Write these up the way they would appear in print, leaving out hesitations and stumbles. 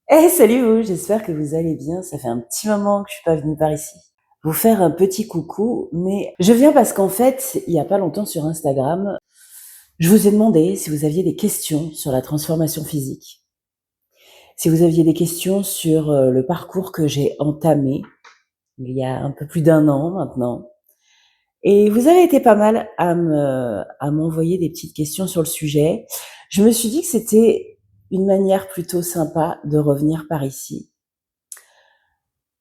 Salut vous, j'espère que vous allez bien. Ça fait un petit moment que je suis pas venue par ici. Vous faire un petit coucou, mais je viens parce qu'en fait, il y a pas longtemps sur Instagram, je vous ai demandé si vous aviez des questions sur la transformation physique. Si vous aviez des questions sur le parcours que j'ai entamé il y a un peu plus d'un an maintenant. Et vous avez été pas mal à m'envoyer des petites questions sur le sujet. Je me suis dit que c'était une manière plutôt sympa de revenir par ici.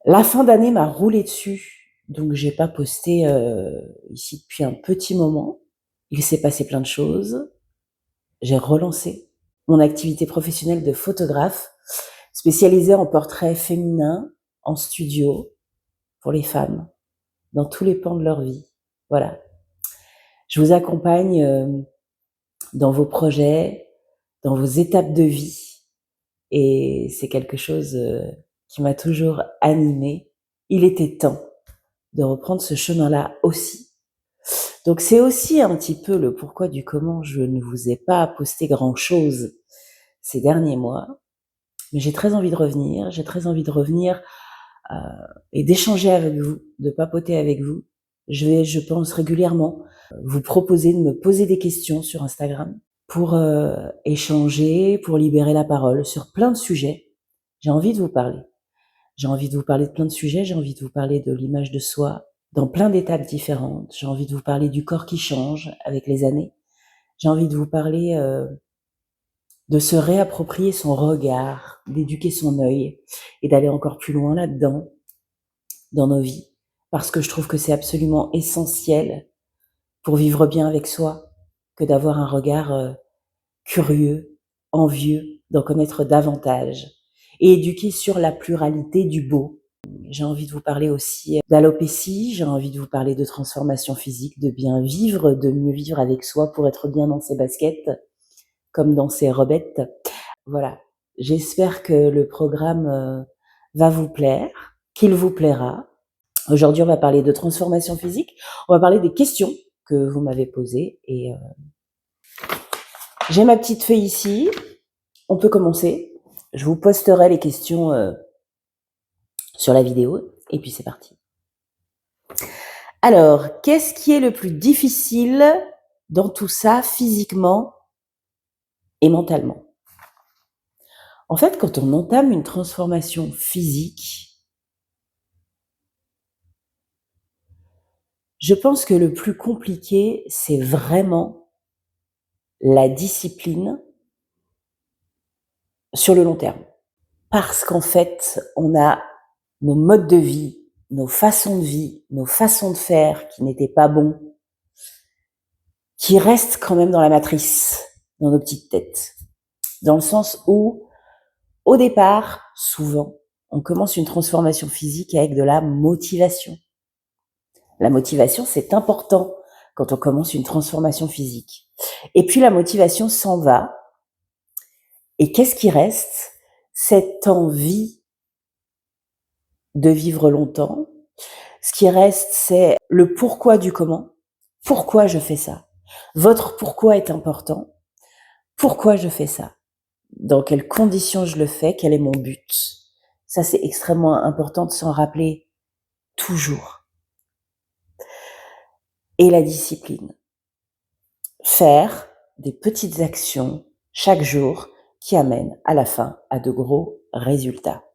La fin d'année m'a roulé dessus, donc j'ai pas posté ici depuis un petit moment. Il s'est passé plein de choses. J'ai relancé mon activité professionnelle de photographe, spécialisée en portrait féminin, en studio, pour les femmes, dans tous les pans de leur vie. Voilà. Je vous accompagne dans vos projets, dans vos étapes de vie, et c'est quelque chose qui m'a toujours animée. Il était temps de reprendre ce chemin-là aussi. Donc c'est aussi un petit peu le pourquoi du comment je ne vous ai pas posté grand-chose ces derniers mois. Mais j'ai très envie de revenir, et d'échanger avec vous, de papoter avec vous. Je vais, je pense, régulièrement vous proposer de me poser des questions sur Instagram pour échanger, pour libérer la parole sur plein de sujets. J'ai envie de vous parler. J'ai envie de vous parler de plein de sujets, j'ai envie de vous parler de l'image de soi dans plein d'étapes différentes. J'ai envie de vous parler du corps qui change avec les années. J'ai envie de vous parler de se réapproprier son regard, d'éduquer son œil et d'aller encore plus loin là-dedans, dans nos vies. Parce que je trouve que c'est absolument essentiel pour vivre bien avec soi que d'avoir un regard curieux, envieux, d'en connaître davantage et éduquer sur la pluralité du beau. J'ai envie de vous parler aussi d'alopécie, j'ai envie de vous parler de transformation physique, de bien vivre, de mieux vivre avec soi pour être bien dans ses baskets, comme dans ses rebettes. Voilà. J'espère que le programme va vous plaire, qu'il vous plaira. Aujourd'hui, on va parler de transformation physique. On va parler des questions que vous m'avez posées. Et j'ai ma petite feuille ici. On peut commencer. Je vous posterai les questions sur la vidéo. Et puis c'est parti. Alors, qu'est-ce qui est le plus difficile dans tout ça, physiquement et mentalement? En fait, quand on entame une transformation physique, je pense que le plus compliqué, c'est vraiment la discipline sur le long terme. Parce qu'en fait, on a nos modes de vie, nos façons de vie, nos façons de faire qui n'étaient pas bons, qui restent quand même dans la matrice, dans nos petites têtes. Dans le sens où, au départ, souvent, on commence une transformation physique avec de la motivation. La motivation, c'est important quand on commence une transformation physique. Et puis la motivation s'en va. Et qu'est-ce qui reste? Cette envie de vivre longtemps. Ce qui reste, c'est le pourquoi du comment. Pourquoi je fais ça? Votre pourquoi est important. Pourquoi je fais ça? Dans quelles conditions je le fais? Quel est mon but? Ça, c'est extrêmement important de s'en rappeler toujours. Et la discipline. Faire des petites actions chaque jour qui amènent à la fin à de gros résultats.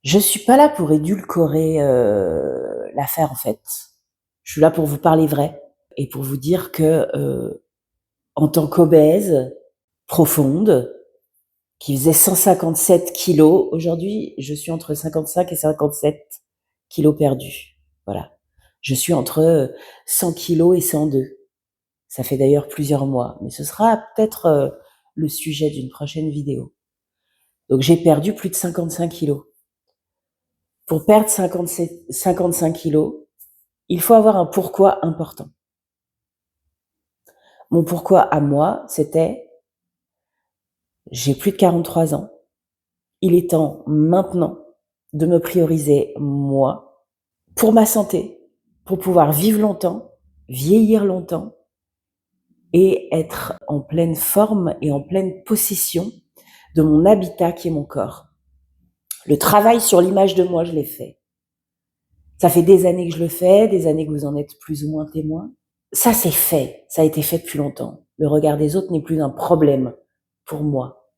Je suis pas là pour édulcorer l'affaire en fait. Je suis là pour vous parler vrai et pour vous dire que en tant qu'obèse profonde, qui faisait 157 kilos, aujourd'hui je suis entre 55 et 57 kilos perdus. Voilà. Je suis entre 100 kilos et 102. Ça fait d'ailleurs plusieurs mois, mais ce sera peut-être le sujet d'une prochaine vidéo. Donc j'ai perdu plus de 55 kilos. Pour perdre 55 kilos, il faut avoir un pourquoi important. Mon pourquoi à moi, c'était j'ai plus de 43 ans. Il est temps maintenant de me prioriser moi pour ma santé, pour pouvoir vivre longtemps, vieillir longtemps et être en pleine forme et en pleine possession de mon habitat qui est mon corps. Le travail sur l'image de moi, je l'ai fait. Ça fait des années que je le fais, des années que vous en êtes plus ou moins témoin. Ça, c'est fait. Ça a été fait depuis longtemps. Le regard des autres n'est plus un problème pour moi.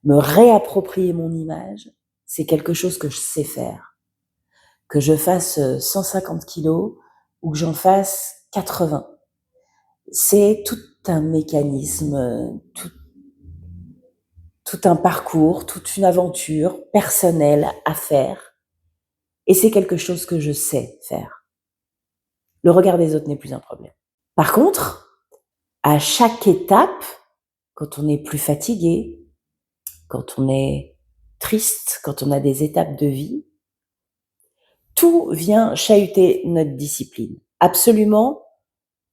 Me réapproprier mon image, c'est quelque chose que je sais faire. Que je fasse 150 kilos ou que j'en fasse 80. C'est tout un mécanisme, tout un parcours, toute une aventure personnelle à faire. Et c'est quelque chose que je sais faire. Le regard des autres n'est plus un problème. Par contre, à chaque étape, quand on est plus fatigué, quand on est triste, quand on a des étapes de vie, tout vient chahuter notre discipline. Absolument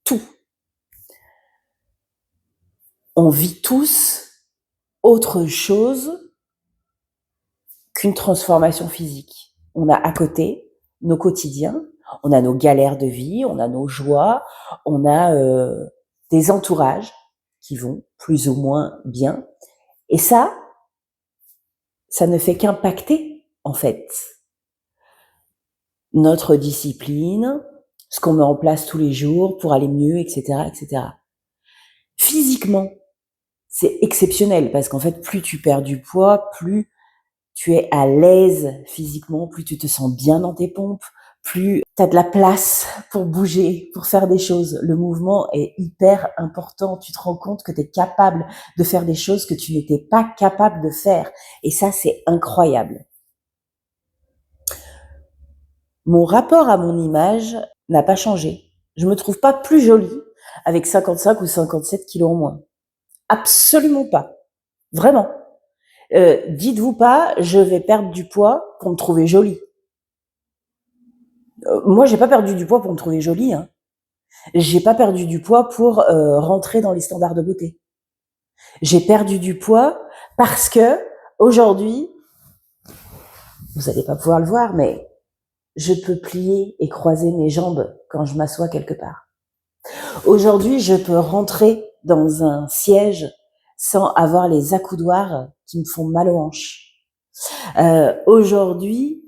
tout. On vit tous autre chose qu'une transformation physique. On a à côté nos quotidiens, on a nos galères de vie, on a nos joies, on a des entourages qui vont plus ou moins bien. Et ça ne fait qu'impacter, en fait, notre discipline, ce qu'on met en place tous les jours pour aller mieux, etc., etc. Physiquement, c'est exceptionnel parce qu'en fait, plus tu perds du poids, plus tu es à l'aise physiquement, plus tu te sens bien dans tes pompes, plus tu as de la place pour bouger, pour faire des choses. Le mouvement est hyper important. Tu te rends compte que tu es capable de faire des choses que tu n'étais pas capable de faire. Et ça, c'est incroyable. Mon rapport à mon image n'a pas changé. Je me trouve pas plus jolie avec 55 ou 57 kilos en moins. Absolument pas. Vraiment. Dites-vous pas, je vais perdre du poids pour me trouver jolie. Moi, j'ai pas perdu du poids pour me trouver jolie. Hein. J'ai pas perdu du poids pour rentrer dans les standards de beauté. J'ai perdu du poids parce que aujourd'hui, vous allez pas pouvoir le voir, mais je peux plier et croiser mes jambes quand je m'assois quelque part. Aujourd'hui, je peux rentrer dans un siège sans avoir les accoudoirs qui me font mal aux hanches. Aujourd'hui,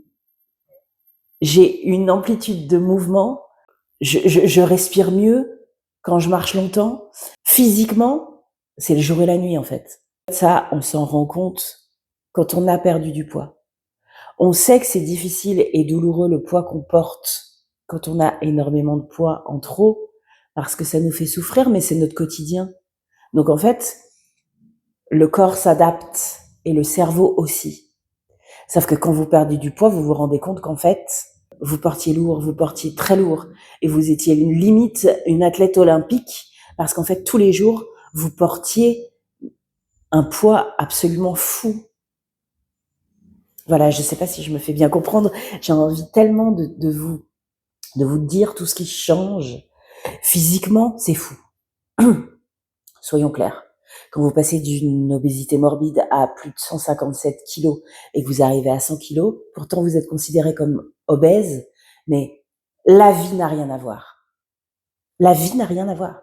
j'ai une amplitude de mouvement. Je respire mieux quand je marche longtemps. Physiquement, c'est le jour et la nuit en fait. Ça, on s'en rend compte quand on a perdu du poids. On sait que c'est difficile et douloureux le poids qu'on porte quand on a énormément de poids en trop, parce que ça nous fait souffrir, mais c'est notre quotidien. Donc en fait, le corps s'adapte et le cerveau aussi. Sauf que quand vous perdez du poids, vous vous rendez compte qu'en fait, vous portiez lourd, vous portiez très lourd, et vous étiez limite une athlète olympique, parce qu'en fait, tous les jours, vous portiez un poids absolument fou. Voilà, je sais pas si je me fais bien comprendre. J'ai envie tellement de vous dire tout ce qui change. Physiquement, c'est fou. Soyons clairs. Quand vous passez d'une obésité morbide à plus de 157 kilos et que vous arrivez à 100 kilos, pourtant vous êtes considéré comme obèse, mais la vie n'a rien à voir. La vie n'a rien à voir.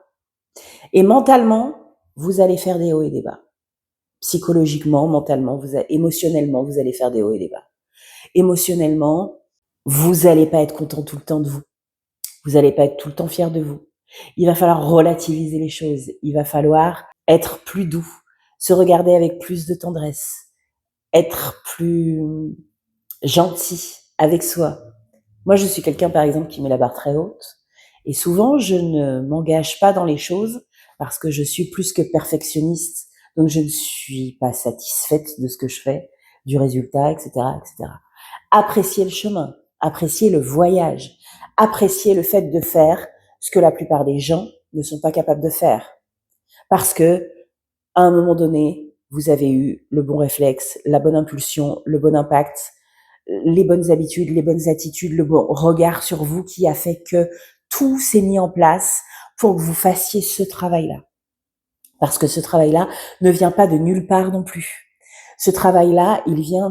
Et mentalement, vous allez faire des hauts et des bas. Psychologiquement, mentalement, émotionnellement, vous allez faire des hauts et des bas. Émotionnellement, vous allez pas être content tout le temps de vous. Vous allez pas être tout le temps fier de vous. Il va falloir relativiser les choses. Il va falloir être plus doux, se regarder avec plus de tendresse, être plus gentil avec soi. Moi, je suis quelqu'un, par exemple, qui met la barre très haute. Et souvent, je ne m'engage pas dans les choses parce que je suis plus que perfectionniste. Donc, je ne suis pas satisfaite de ce que je fais, du résultat, etc., etc. Apprécier le chemin, apprécier le voyage, apprécier le fait de faire ce que la plupart des gens ne sont pas capables de faire. Parce que, à un moment donné, vous avez eu le bon réflexe, la bonne impulsion, le bon impact, les bonnes habitudes, les bonnes attitudes, le bon regard sur vous qui a fait que tout s'est mis en place pour que vous fassiez ce travail-là. Parce que ce travail-là ne vient pas de nulle part non plus. Ce travail-là, il vient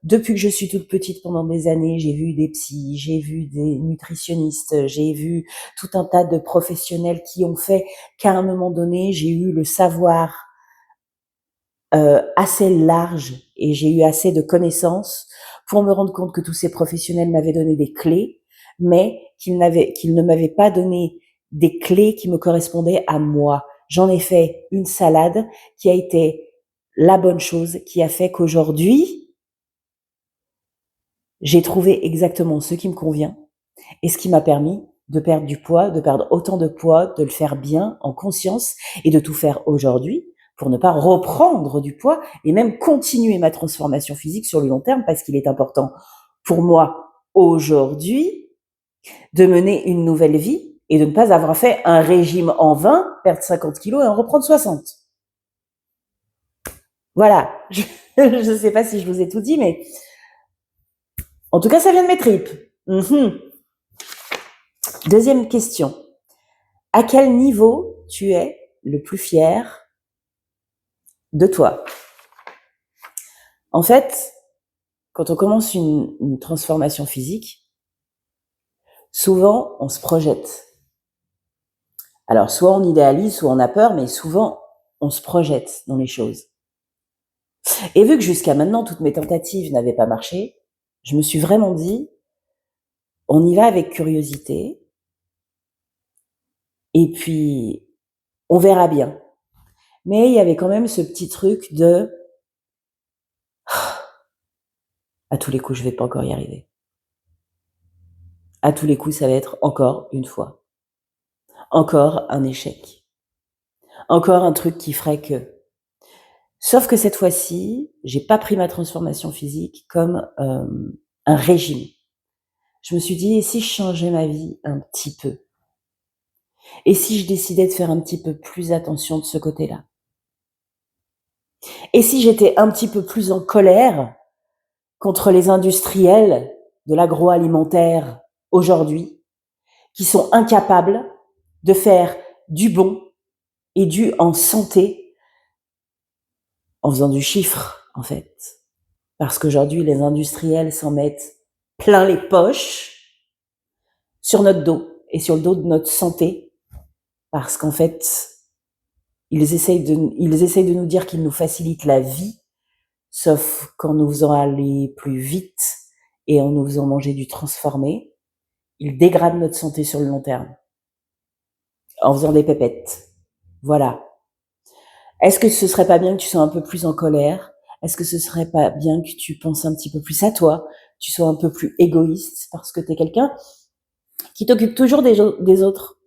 depuis que je suis toute petite pendant des années, j'ai vu des psys, j'ai vu des nutritionnistes, j'ai vu tout un tas de professionnels qui ont fait qu'à un moment donné, j'ai eu le savoir assez large et j'ai eu assez de connaissances pour me rendre compte que tous ces professionnels m'avaient donné des clés, mais qu'ils ne m'avaient pas donné des clés qui me correspondaient à moi. J'en ai fait une salade qui a été la bonne chose, qui a fait qu'aujourd'hui, j'ai trouvé exactement ce qui me convient et ce qui m'a permis de perdre du poids, de perdre autant de poids, de le faire bien, en conscience, et de tout faire aujourd'hui pour ne pas reprendre du poids et même continuer ma transformation physique sur le long terme, parce qu'il est important pour moi aujourd'hui de mener une nouvelle vie et de ne pas avoir fait un régime en vain, perdre 50 kilos et en reprendre 60. Voilà, je ne sais pas si je vous ai tout dit, mais en tout cas, ça vient de mes tripes. Deuxième question. À quel niveau tu es le plus fier de toi? En fait, quand on commence une transformation physique, souvent on se projette. Alors soit on idéalise, soit on a peur, mais souvent on se projette dans les choses. Et vu que jusqu'à maintenant toutes mes tentatives n'avaient pas marché, je me suis vraiment dit, on y va avec curiosité, et puis on verra bien. Mais il y avait quand même ce petit truc de à tous les coups, je vais pas encore y arriver. À tous les coups, ça va être encore une fois. Encore un échec. Encore un truc qui ferait que. Sauf que cette fois-ci, j'ai pas pris ma transformation physique comme un régime. Je me suis dit, et si je changeais ma vie un petit peu? Et si je décidais de faire un petit peu plus attention de ce côté-là? Et si j'étais un petit peu plus en colère contre les industriels de l'agroalimentaire aujourd'hui, qui sont incapables de faire du bon et du en santé en faisant du chiffre, en fait. Parce qu'aujourd'hui, les industriels s'en mettent plein les poches sur notre dos et sur le dos de notre santé, parce qu'en fait, ils essayent de nous dire qu'ils nous facilitent la vie, sauf qu'en nous faisant aller plus vite et en nous faisant manger du transformé, ils dégradent notre santé sur le long terme, en faisant des pépettes. Voilà. Est-ce que ce serait pas bien que tu sois un peu plus en colère? Est-ce que ce serait pas bien que tu penses un petit peu plus à toi? Tu sois un peu plus égoïste parce que t'es quelqu'un qui t'occupe toujours des autres.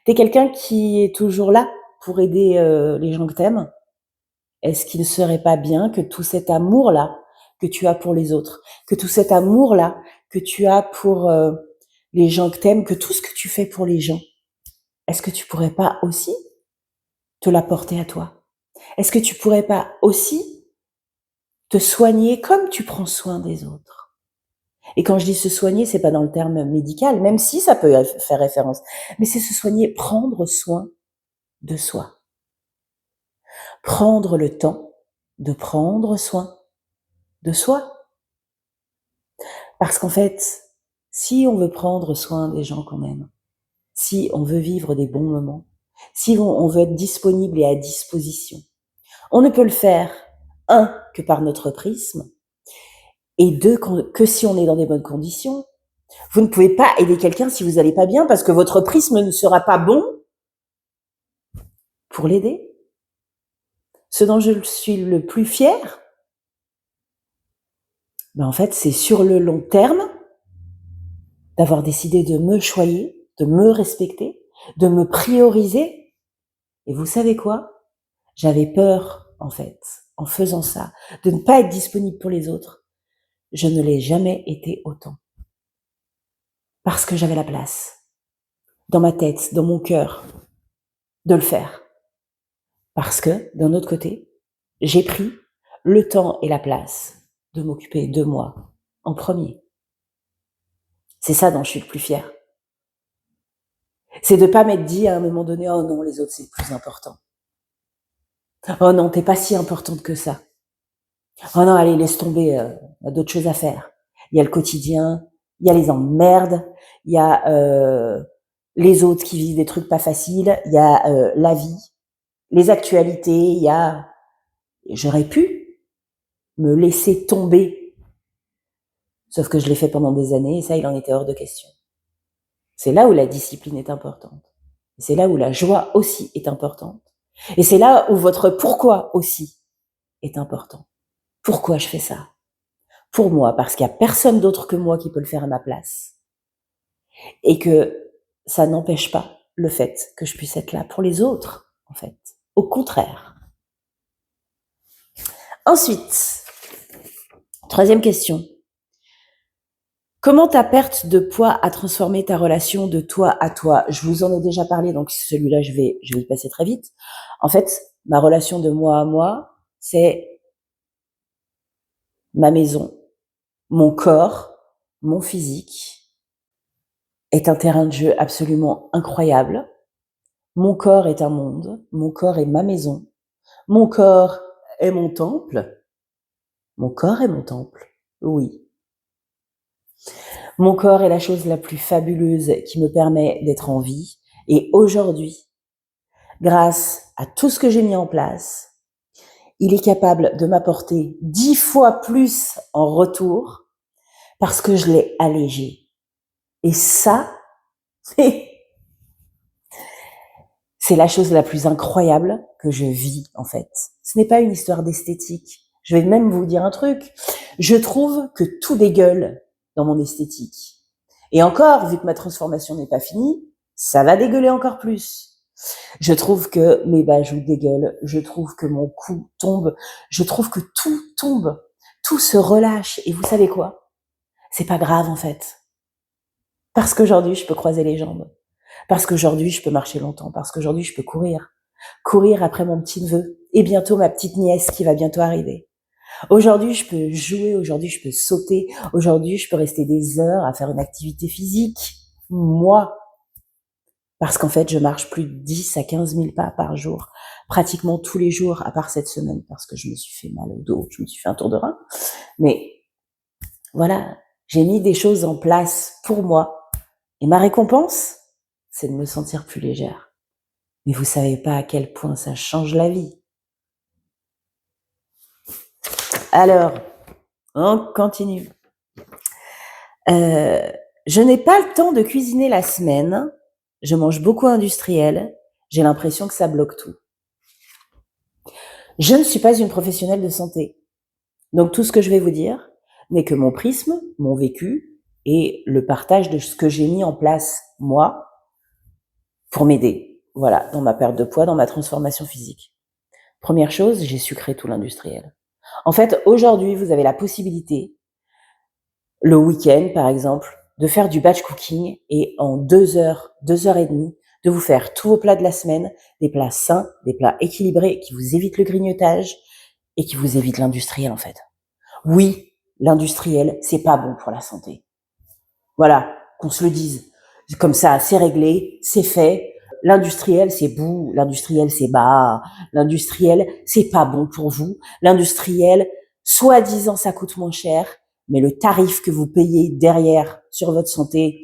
T'es quelqu'un qui est toujours là pour aider les gens que t'aimes. Est-ce qu'il ne serait pas bien que tout cet amour-là que tu as pour les autres, que tout cet amour-là que tu as pour les gens que t'aimes, que tout ce que tu fais pour les gens, est-ce que tu pourrais pas aussi te l'apporter à toi? Est-ce que tu pourrais pas aussi te soigner comme tu prends soin des autres? Et quand je dis se soigner, c'est pas dans le terme médical, même si ça peut faire référence, mais c'est se soigner, prendre soin de soi. Prendre le temps de prendre soin de soi. Parce qu'en fait, si on veut prendre soin des gens qu'on aime, si on veut vivre des bons moments, si on veut être disponible et à disposition, on ne peut le faire, un, que par notre prisme, et deux, que si on est dans des bonnes conditions. Vous ne pouvez pas aider quelqu'un si vous n'allez pas bien, parce que votre prisme ne sera pas bon pour l'aider. Ce dont je suis le plus fier, en fait, c'est sur le long terme d'avoir décidé de me choyer, de me respecter, de me prioriser. Et vous savez quoi? J'avais peur, en fait, en faisant ça, de ne pas être disponible pour les autres. Je ne l'ai jamais été autant. Parce que j'avais la place, dans ma tête, dans mon cœur, de le faire. Parce que, d'un autre côté, j'ai pris le temps et la place de m'occuper de moi en premier. C'est ça dont je suis le plus fière. C'est de pas m'être dit à un moment donné, oh non, les autres c'est le plus important. Oh non, t'es pas si importante que ça. Oh non, allez, laisse tomber, y a d'autres choses à faire. Il y a le quotidien, il y a les emmerdes, il y a les autres qui vivent des trucs pas faciles, il y a la vie, les actualités, il y a J'aurais pu me laisser tomber, sauf que je l'ai fait pendant des années et ça, il en était hors de question. C'est là où la discipline est importante. C'est là où la joie aussi est importante. Et c'est là où votre pourquoi aussi est important. Pourquoi je fais ça? Pour moi, parce qu'il n'y a personne d'autre que moi qui peut le faire à ma place. Et que ça n'empêche pas le fait que je puisse être là pour les autres, en fait. Au contraire. Ensuite, troisième question. Comment ta perte de poids a transformé ta relation de toi à toi? Je vous en ai déjà parlé, donc celui-là, je vais y passer très vite. En fait, ma relation de moi à moi, c'est ma maison, mon corps, mon physique est un terrain de jeu absolument incroyable. Mon corps est un monde, mon corps est ma maison, mon corps est mon temple. Mon corps est mon temple, oui. Mon corps est la chose la plus fabuleuse qui me permet d'être en vie. Et aujourd'hui, grâce à tout ce que j'ai mis en place, il est capable de m'apporter 10 fois plus en retour parce que je l'ai allégé. Et ça, c'est la chose la plus incroyable que je vis, en fait. Ce n'est pas une histoire d'esthétique. Je vais même vous dire un truc. Je trouve que tout dégueule dans mon esthétique. Et encore, vu que ma transformation n'est pas finie, ça va dégueuler encore plus. Je trouve que mes bajoux dégueulent. Je trouve que mon cou tombe. Je trouve que tout tombe. Tout se relâche. Et vous savez quoi? C'est pas grave, en fait. Parce qu'aujourd'hui, je peux croiser les jambes. Parce qu'aujourd'hui, je peux marcher longtemps. Parce qu'aujourd'hui, je peux courir. Courir après mon petit-neveu. Et bientôt, ma petite nièce qui va bientôt arriver. Aujourd'hui, je peux jouer. Aujourd'hui, je peux sauter. Aujourd'hui, je peux rester des heures à faire une activité physique. Moi. Parce qu'en fait, je marche plus de 10 à 15 000 pas par jour. Pratiquement tous les jours, à part cette semaine, parce que je me suis fait mal au dos. Je me suis fait un tour de rein. Mais voilà, j'ai mis des choses en place pour moi. Et ma récompense, c'est de me sentir plus légère. Mais vous savez pas à quel point ça change la vie. Alors, on continue. Je n'ai pas le temps de cuisiner la semaine. Je mange beaucoup industriel. J'ai l'impression que ça bloque tout. Je ne suis pas une professionnelle de santé. Donc tout ce que je vais vous dire n'est que mon prisme, mon vécu et le partage de ce que j'ai mis en place, moi, pour m'aider. Voilà, dans ma perte de poids, dans ma transformation physique. Première chose, j'ai sucré tout l'industriel. En fait, aujourd'hui, vous avez la possibilité, le week-end par exemple, de faire du batch cooking et en 2 heures, 2 heures et demie, de vous faire tous vos plats de la semaine, des plats sains, des plats équilibrés qui vous évitent le grignotage et qui vous évitent l'industriel en fait. Oui, l'industriel, c'est pas bon pour la santé. Voilà, qu'on se le dise. Comme ça, c'est réglé, c'est fait. L'industriel, c'est bout. L'industriel, c'est bas. L'industriel, c'est pas bon pour vous. L'industriel, soi-disant, ça coûte moins cher, mais le tarif que vous payez derrière sur votre santé,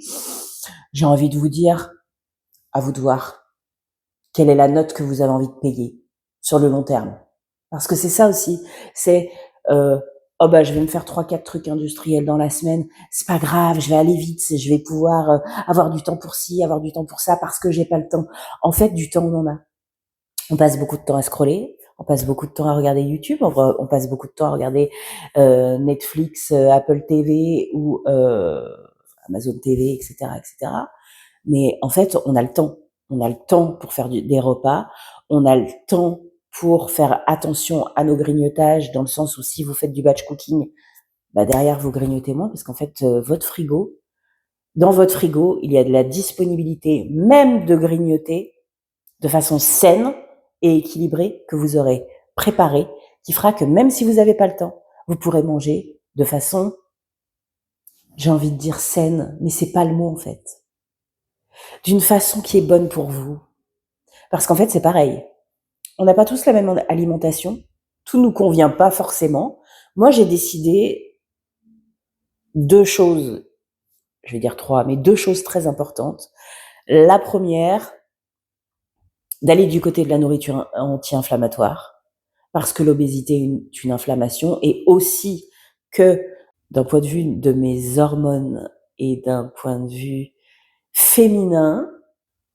j'ai envie de vous dire, à vous de voir. Quelle est la note que vous avez envie de payer sur le long terme? Parce que c'est ça aussi. C'est oh bah je vais me faire 3-4 trucs industriels dans la semaine. C'est pas grave, je vais aller vite, je vais pouvoir avoir du temps pour ci, avoir du temps pour ça parce que j'ai pas le temps. En fait, du temps on en a. On passe beaucoup de temps à scroller, on passe beaucoup de temps à regarder YouTube, on passe beaucoup de temps à regarder Netflix, Apple TV ou Amazon TV, etc., etc. Mais en fait, on a le temps. On a le temps pour faire des repas. On a le temps pour faire attention à nos grignotages, dans le sens où si vous faites du batch cooking, bah derrière vous grignotez moins, parce qu'en fait, dans votre frigo, il y a de la disponibilité, même de grignoter, de façon saine et équilibrée, que vous aurez préparée, qui fera que même si vous n'avez pas le temps, vous pourrez manger de façon, j'ai envie de dire saine, mais c'est pas le mot en fait. D'une façon qui est bonne pour vous. Parce qu'en fait, c'est pareil. On n'a pas tous la même alimentation. Tout nous convient pas forcément. Moi, j'ai décidé 2 choses, je vais dire 3, mais 2 choses très importantes. La première, d'aller du côté de la nourriture anti-inflammatoire. parce que l'obésité est une inflammation et aussi que d'un point de vue de mes hormones et d'un point de vue féminin,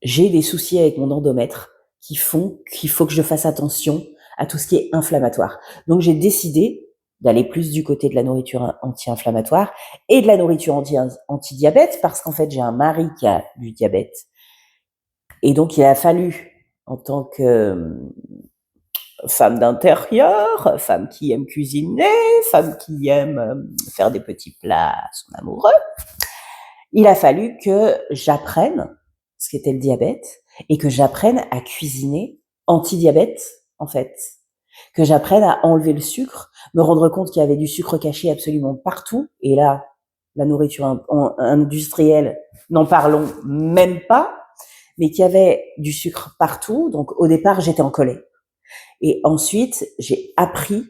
j'ai des soucis avec mon endomètre qui font qu'il faut que je fasse attention à tout ce qui est inflammatoire. Donc j'ai décidé d'aller plus du côté de la nourriture anti-inflammatoire et de la nourriture anti-diabète parce qu'en fait j'ai un mari qui a du diabète. Et donc il a fallu, en tant que femme d'intérieur, femme qui aime cuisiner, femme qui aime faire des petits plats à son amoureux, il a fallu que j'apprenne ce qu'était le diabète et que j'apprenne à cuisiner anti-diabète, en fait. Que j'apprenne à enlever le sucre, me rendre compte qu'il y avait du sucre caché absolument partout. Et là, la nourriture industrielle, n'en parlons même pas, mais qu'il y avait du sucre partout. Donc au départ, j'étais en colère. Et ensuite, j'ai appris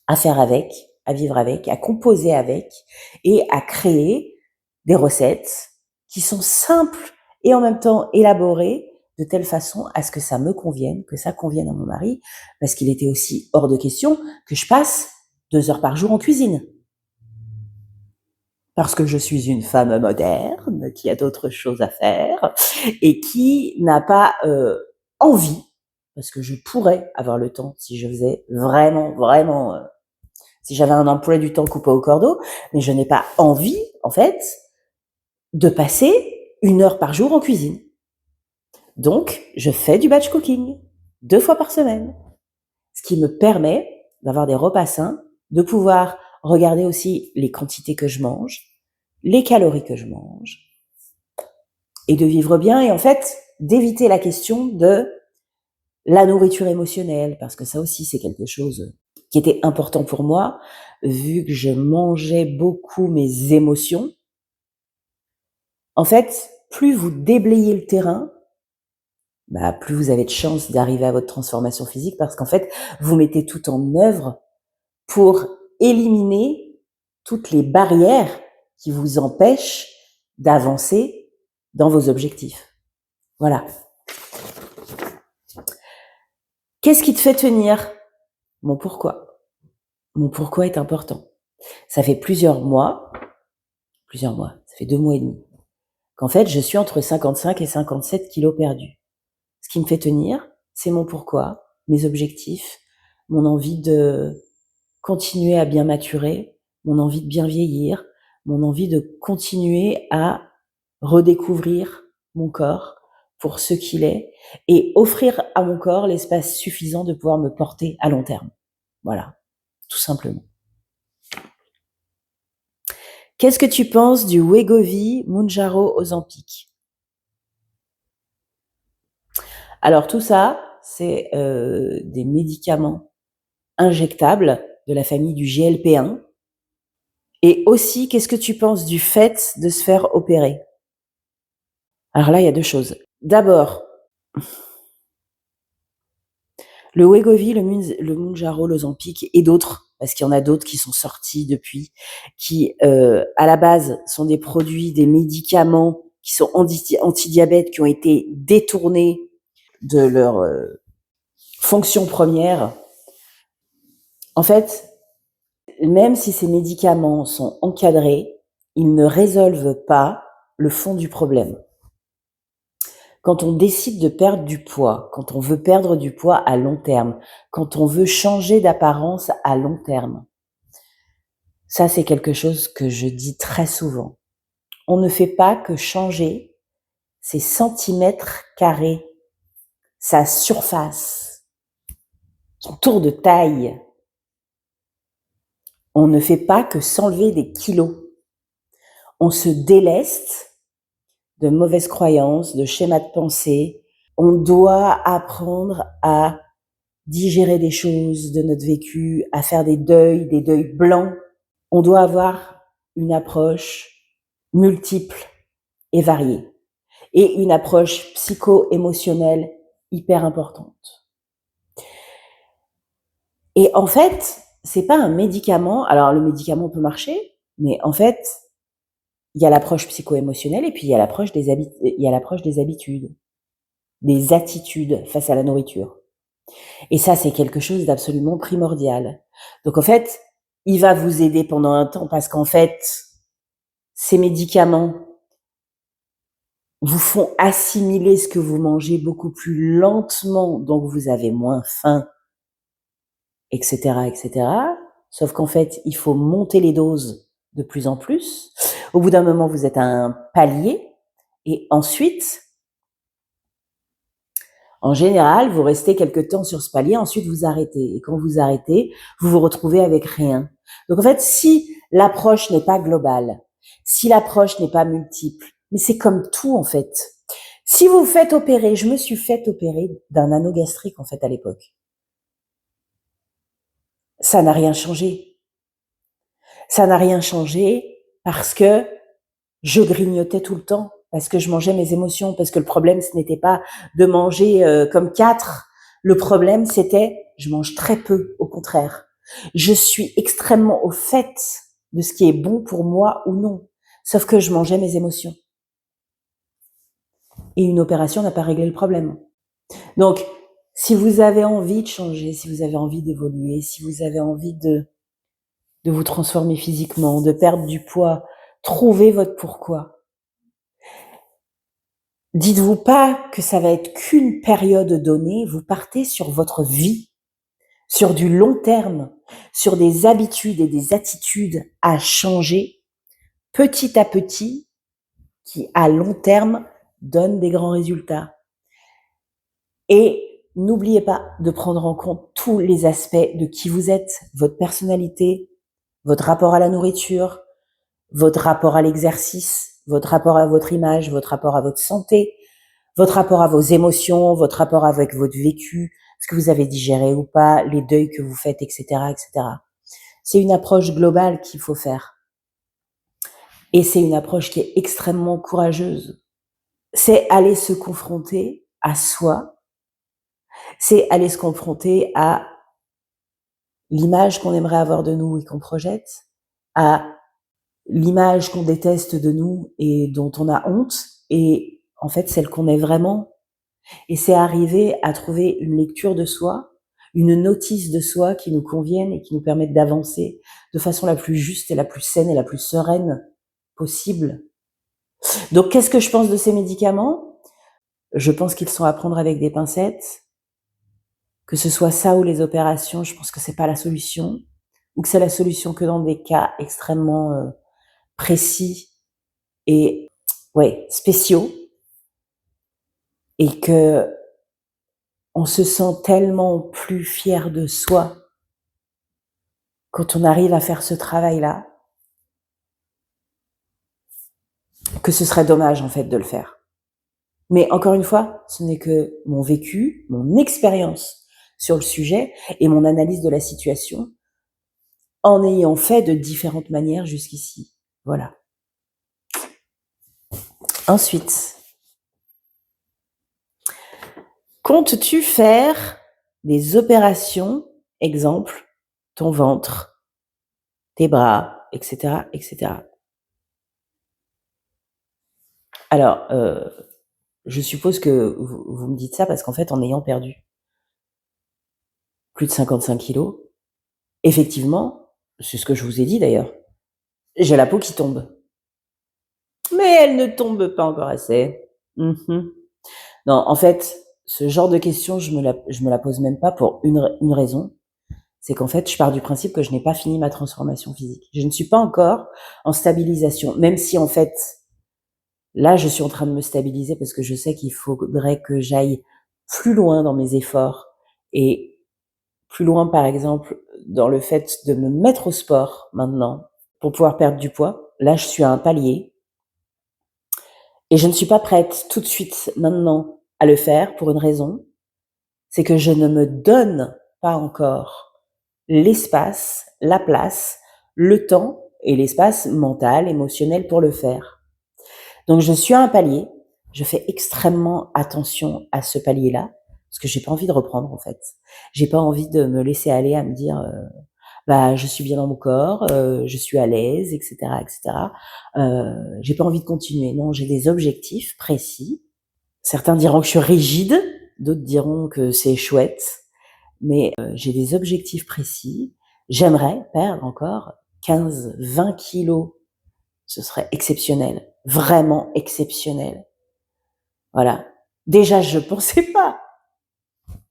à faire avec, à vivre avec, à composer avec et à créer des recettes qui sont simples et en même temps élaborées de telle façon à ce que ça me convienne, que ça convienne à mon mari, parce qu'il était aussi hors de question que je passe 2 heures par jour en cuisine. Parce que je suis une femme moderne, qui a d'autres choses à faire et qui n'a pas envie, parce que je pourrais avoir le temps si je faisais vraiment, si j'avais un emploi du temps coupé au cordeau, mais je n'ai pas envie, en fait, de passer 1 heure par jour en cuisine. Donc, je fais du batch cooking 2 fois par semaine, ce qui me permet d'avoir des repas sains, de pouvoir regarder aussi les quantités que je mange, les calories que je mange, et de vivre bien, et en fait, d'éviter la question de la nourriture émotionnelle, parce que ça aussi, c'est quelque chose qui était important pour moi, vu que je mangeais beaucoup mes émotions. En fait, plus vous déblayez le terrain, plus vous avez de chances d'arriver à votre transformation physique, parce qu'en fait, vous mettez tout en œuvre pour éliminer toutes les barrières qui vous empêchent d'avancer dans vos objectifs. Voilà. Qu'est-ce qui te fait tenir ? Mon pourquoi. Mon pourquoi est important. Ça fait plusieurs mois, ça fait 2 mois et demi, qu'en fait, je suis entre 55 et 57 kilos perdus. Ce qui me fait tenir, c'est mon pourquoi, mes objectifs, mon envie de continuer à bien maturer, mon envie de bien vieillir, mon envie de continuer à redécouvrir mon corps pour ce qu'il est et offrir à mon corps l'espace suffisant de pouvoir me porter à long terme. Voilà, tout simplement. Qu'est-ce que tu penses du Wegovy, Mounjaro, Ozempic ? Alors tout ça, c'est des médicaments injectables de la famille du GLP-1. Et aussi, qu'est-ce que tu penses du fait de se faire opérer ? Alors là, il y a 2 choses. D'abord, le Wegovy, le Mounjaro, l'Ozempic et d'autres, parce qu'il y en a d'autres qui sont sortis depuis, qui à la base sont des produits, des médicaments qui sont anti-diabète, qui ont été détournés de leur fonction première. En fait, même si ces médicaments sont encadrés, ils ne résolvent pas le fond du problème. Quand on décide de perdre du poids, quand on veut perdre du poids à long terme, quand on veut changer d'apparence à long terme, ça c'est quelque chose que je dis très souvent. On ne fait pas que changer ses centimètres carrés, sa surface, son tour de taille. On ne fait pas que s'enlever des kilos. On se déleste de mauvaises croyances, de schémas de pensée. On doit apprendre à digérer des choses de notre vécu, à faire des deuils blancs. On doit avoir une approche multiple et variée. Et une approche psycho-émotionnelle hyper importante. Et en fait, c'est pas un médicament. Alors, le médicament peut marcher, mais en fait, il y a l'approche psycho-émotionnelle et puis il y a l'approche des habitudes, des attitudes face à la nourriture. Et ça, c'est quelque chose d'absolument primordial. Donc en fait, il va vous aider pendant un temps parce qu'en fait, ces médicaments vous font assimiler ce que vous mangez beaucoup plus lentement, donc vous avez moins faim, etc., etc. Sauf qu'en fait, il faut monter les doses de plus en plus. Au bout d'un moment, vous êtes à un palier, et ensuite, en général, vous restez quelque temps sur ce palier, ensuite vous arrêtez. Et quand vous arrêtez, vous vous retrouvez avec rien. Donc en fait, si l'approche n'est pas globale, si l'approche n'est pas multiple, mais c'est comme tout en fait. Si vous vous faites opérer, je me suis fait opérer d'un anneau gastrique en fait à l'époque. Ça n'a rien changé. Ça n'a rien changé parce que je grignotais tout le temps, parce que je mangeais mes émotions, parce que le problème, ce n'était pas de manger comme 4. Le problème, c'était, je mange très peu, au contraire. Je suis extrêmement au fait de ce qui est bon pour moi ou non. Sauf que je mangeais mes émotions. Et une opération n'a pas réglé le problème. Donc, si vous avez envie de changer, si vous avez envie d'évoluer, si vous avez envie de vous transformer physiquement, de perdre du poids, trouvez votre pourquoi. Dites-vous pas que ça va être qu'une période donnée, vous partez sur votre vie, sur du long terme, sur des habitudes et des attitudes à changer petit à petit qui, à long terme, donnent des grands résultats. Et n'oubliez pas de prendre en compte tous les aspects de qui vous êtes, votre personnalité, votre rapport à la nourriture, votre rapport à l'exercice, votre rapport à votre image, votre rapport à votre santé, votre rapport à vos émotions, votre rapport avec votre vécu, ce que vous avez digéré ou pas, les deuils que vous faites, etc., etc. C'est une approche globale qu'il faut faire. Et c'est une approche qui est extrêmement courageuse. C'est aller se confronter à soi. C'est aller se confronter à l'image qu'on aimerait avoir de nous et qu'on projette, à l'image qu'on déteste de nous et dont on a honte, et en fait, celle qu'on est vraiment. Et c'est arriver à trouver une lecture de soi, une notice de soi qui nous convienne et qui nous permette d'avancer de façon la plus juste et la plus saine et la plus sereine possible. Donc, qu'est-ce que je pense de ces médicaments ? Je pense qu'ils sont à prendre avec des pincettes. Que ce soit ça ou les opérations, je pense que c'est pas la solution, ou que c'est la solution que dans des cas extrêmement précis et spéciaux, et que on se sent tellement plus fier de soi quand on arrive à faire ce travail-là, que ce serait dommage en fait de le faire. Mais encore une fois, ce n'est que mon vécu, mon expérience sur le sujet et mon analyse de la situation en ayant fait de différentes manières jusqu'ici. Voilà. Ensuite, comptes-tu faire des opérations, exemple, ton ventre, tes bras, etc., etc. Alors, je suppose que vous me dites ça parce qu'en fait, en ayant perdu plus de 55 kilos, effectivement, c'est ce que je vous ai dit d'ailleurs, j'ai la peau qui tombe. Mais elle ne tombe pas encore assez. Non, en fait, ce genre de questions, je me la pose même pas pour une raison. C'est qu'en fait, je pars du principe que je n'ai pas fini ma transformation physique. Je ne suis pas encore en stabilisation, même si en fait, là, je suis en train de me stabiliser parce que je sais qu'il faudrait que j'aille plus loin dans mes efforts et plus loin, par exemple, dans le fait de me mettre au sport maintenant pour pouvoir perdre du poids. Là, je suis à un palier et je ne suis pas prête tout de suite maintenant à le faire pour une raison, c'est que je ne me donne pas encore l'espace, la place, le temps et l'espace mental, émotionnel pour le faire. Donc je suis à un palier, je fais extrêmement attention à ce palier-là, parce que j'ai pas envie de reprendre en fait. J'ai pas envie de me laisser aller à me dire je suis bien dans mon corps, je suis à l'aise, etc., etc. J'ai pas envie de continuer. Non, j'ai des objectifs précis. Certains diront que je suis rigide, d'autres diront que c'est chouette. mais j'ai des objectifs précis. J'aimerais perdre encore 15-20 kilos. Ce serait exceptionnel, vraiment exceptionnel. Voilà. Déjà, je pensais pas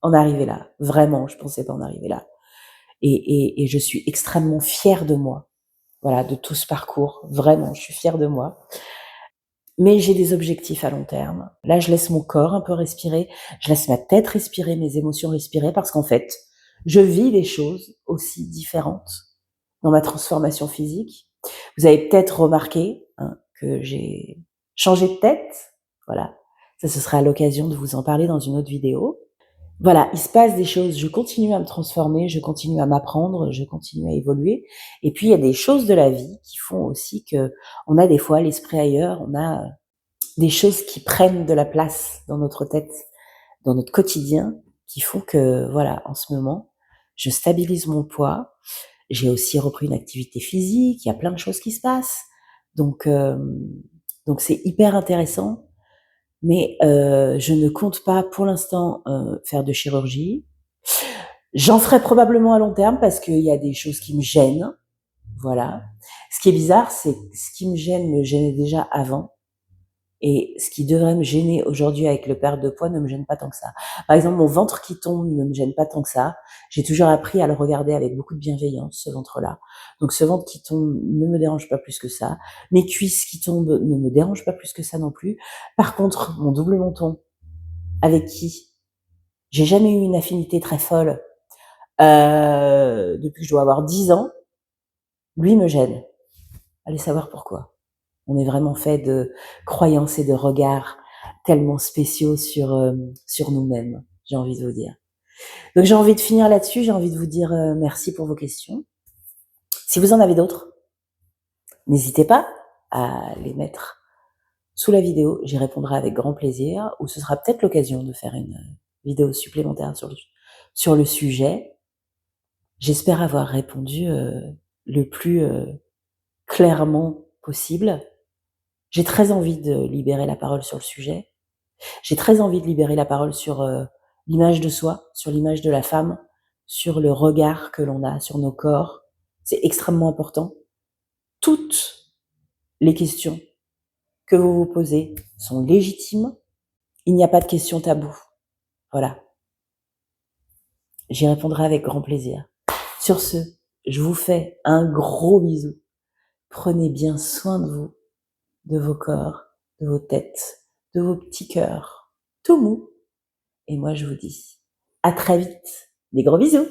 en arriver là. Vraiment, je pensais pas en arriver là. Et je suis extrêmement fière de moi. Voilà, de tout ce parcours. Vraiment, je suis fière de moi. Mais j'ai des objectifs à long terme. Là, je laisse mon corps un peu respirer. Je laisse ma tête respirer, mes émotions respirer, parce qu'en fait, je vis des choses aussi différentes dans ma transformation physique. Vous avez peut-être remarqué que j'ai changé de tête. Voilà. Ça, ce sera à l'occasion de vous en parler dans une autre vidéo. Voilà, il se passe des choses, je continue à me transformer, je continue à m'apprendre, je continue à évoluer. Et puis, il y a des choses de la vie qui font aussi que on a des fois l'esprit ailleurs, on a des choses qui prennent de la place dans notre tête, dans notre quotidien, qui font que, voilà, en ce moment, je stabilise mon poids. J'ai aussi repris une activité physique, il y a plein de choses qui se passent. Donc c'est hyper intéressant. Mais je ne compte pas pour l'instant faire de chirurgie. J'en ferai probablement à long terme parce qu'il y a des choses qui me gênent. Voilà. Ce qui est bizarre, c'est que ce qui me gênait déjà avant. Et ce qui devrait me gêner aujourd'hui avec le perte de poids ne me gêne pas tant que ça. Par exemple, mon ventre qui tombe ne me gêne pas tant que ça. J'ai toujours appris à le regarder avec beaucoup de bienveillance, ce ventre-là. Donc ce ventre qui tombe ne me dérange pas plus que ça. Mes cuisses qui tombent ne me dérangent pas plus que ça non plus. Par contre, mon double menton, avec qui j'ai jamais eu une affinité très folle depuis que je dois avoir 10 ans, lui me gêne. Allez savoir pourquoi. On est vraiment fait de croyances et de regards tellement spéciaux sur nous-mêmes, j'ai envie de vous dire. Donc j'ai envie de finir là-dessus, j'ai envie de vous dire merci pour vos questions. Si vous en avez d'autres, n'hésitez pas à les mettre sous la vidéo, j'y répondrai avec grand plaisir, ou ce sera peut-être l'occasion de faire une vidéo supplémentaire sur le sujet. J'espère avoir répondu le plus clairement possible. J'ai très envie de libérer la parole sur le sujet. J'ai très envie de libérer la parole sur l'image de soi, sur l'image de la femme, sur le regard que l'on a sur nos corps. C'est extrêmement important. Toutes les questions que vous vous posez sont légitimes. Il n'y a pas de questions taboues. Voilà. J'y répondrai avec grand plaisir. Sur ce, je vous fais un gros bisou. Prenez bien soin de vous, de vos corps, de vos têtes, de vos petits cœurs, tout mou. Et moi, je vous dis à très vite. Des gros bisous.